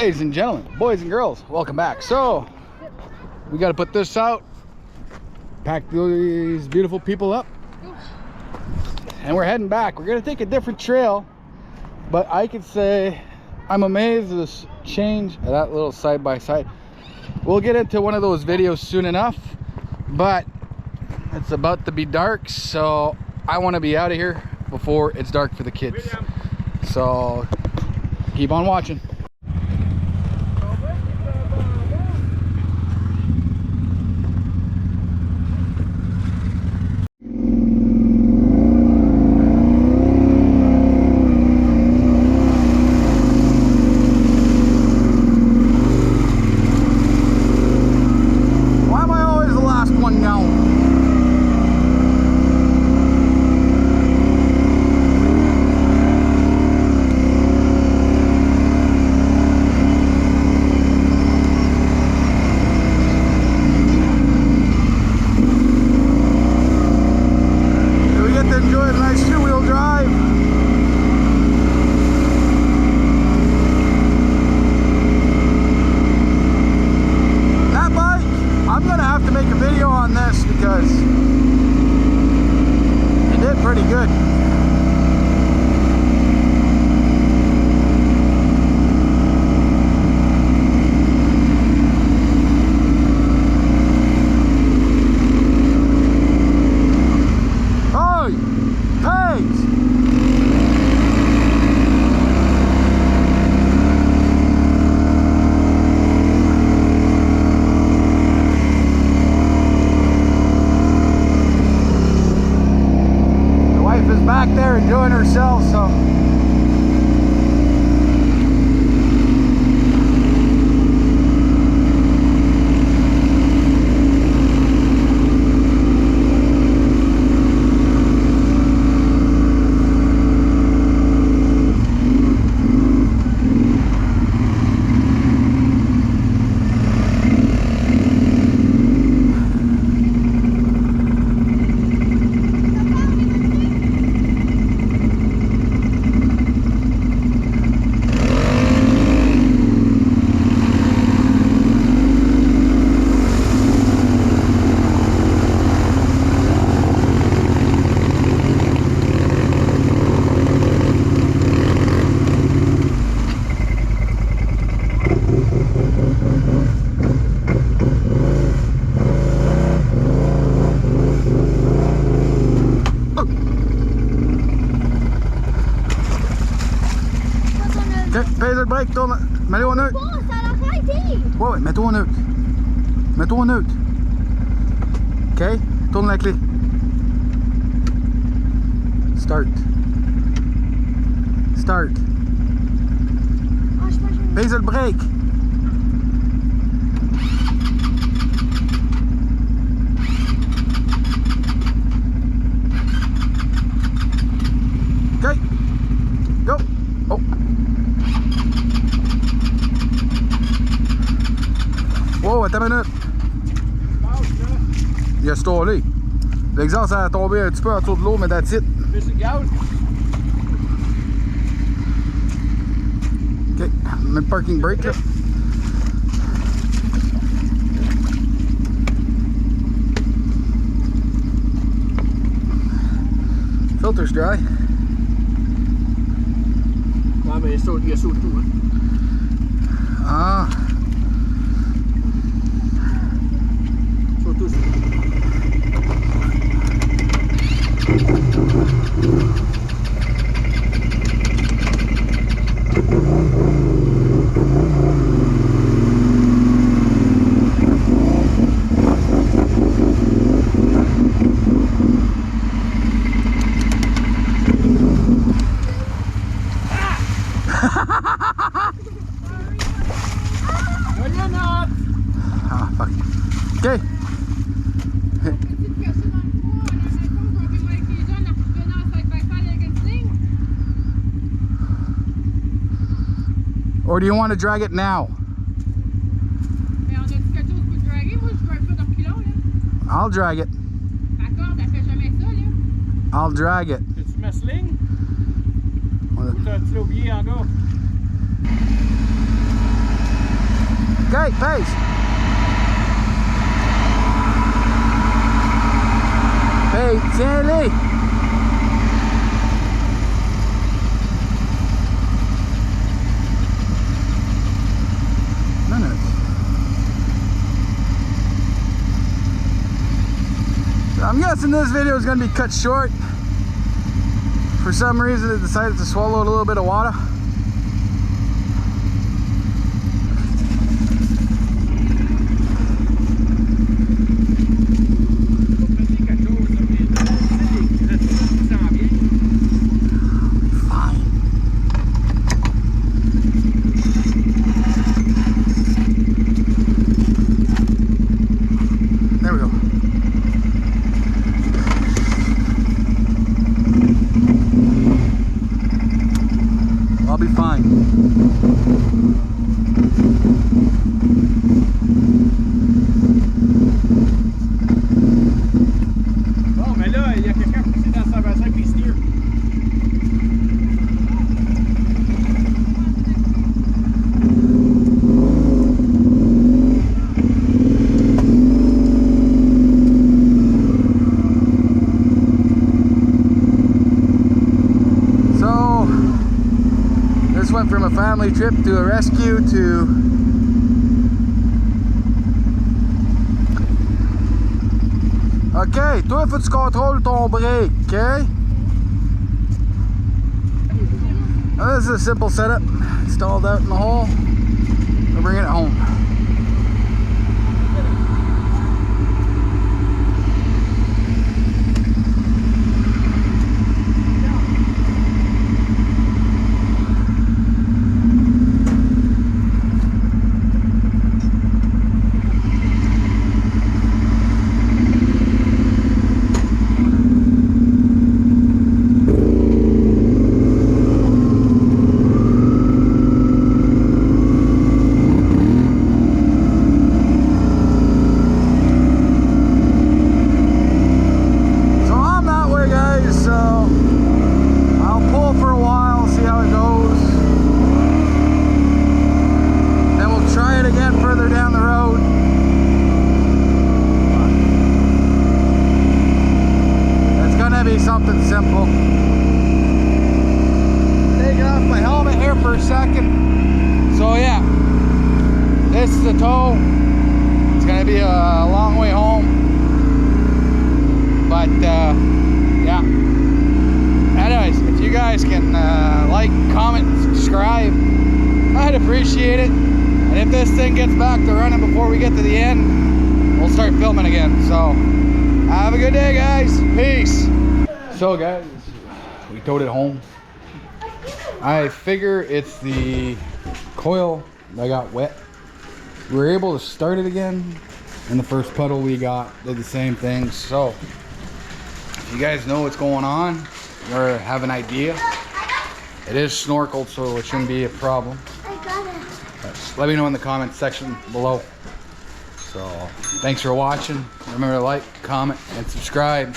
Ladies and gentlemen, boys and girls, welcome back. So we got to put this out, pack these beautiful people up, and we're heading back. We're gonna take a different trail, but I could say I'm amazed at this change of that little side-by-side. We'll get into one of those videos soon enough, but it's about to be dark, so I want to be out of here before it's dark for the kids. So keep on watching. Back there enjoying herself, so pèse le break, tourne, mets-le en neutre. Bon, ça l'a pas été. Ouais, mets-toi en neutre. Mets-toi en neutre. Ok, tourne la clé. Start. Start. Oh, je pense que Pèse le break. Ok, go. Oh. Wow, attends une minute. Il a stallé. L'exhaust a tombé un petit peu en dessous de l'eau, mais that's it. Ok, mets le parking brake là. Filter's dry. Ouais, mais il y a saut tout, hein. Ah. Saut tout. Ah, fuck. Ok. Or do you want to drag it now? Mais on a dit quelque chose pour draguer. Moi, je veux pas de reculons, là. I'll drag it. La corde, elle fait jamais ça, là. I'll drag it. T'as-tu ma sling? Ou t'as-tu oublié encore? great pace. Hey, Sandy. I'm guessing this video is going to be cut short. For some reason it decided to swallow a little bit of water. I'll be fine. Bon, mais là, il y a quelqu'un poussé dans sa bassin avec les steers. Went from a family trip to a rescue to OK, toi il faut que tu contrôles ton break, OK? Now, this is a simple setup. Installed out in the hole. We're bringing it home. Something simple. Taking off my helmet here for a second. So yeah, this is the tow. It's gonna be a long way home, but yeah. Anyways, if you guys can like, comment, subscribe, I'd appreciate it. And if this thing gets back to running before we get to the end, we'll start filming again. So have a good day, guys. Peace. So guys, we towed it home. I figure it's the coil that got wet. We were able to start it again, and the first puddle we got did the same thing. So if you guys know what's going on or have an idea, it is snorkeled, so it shouldn't be a problem. But let me know in the comments section below. So thanks for watching. Remember to like, comment, and subscribe.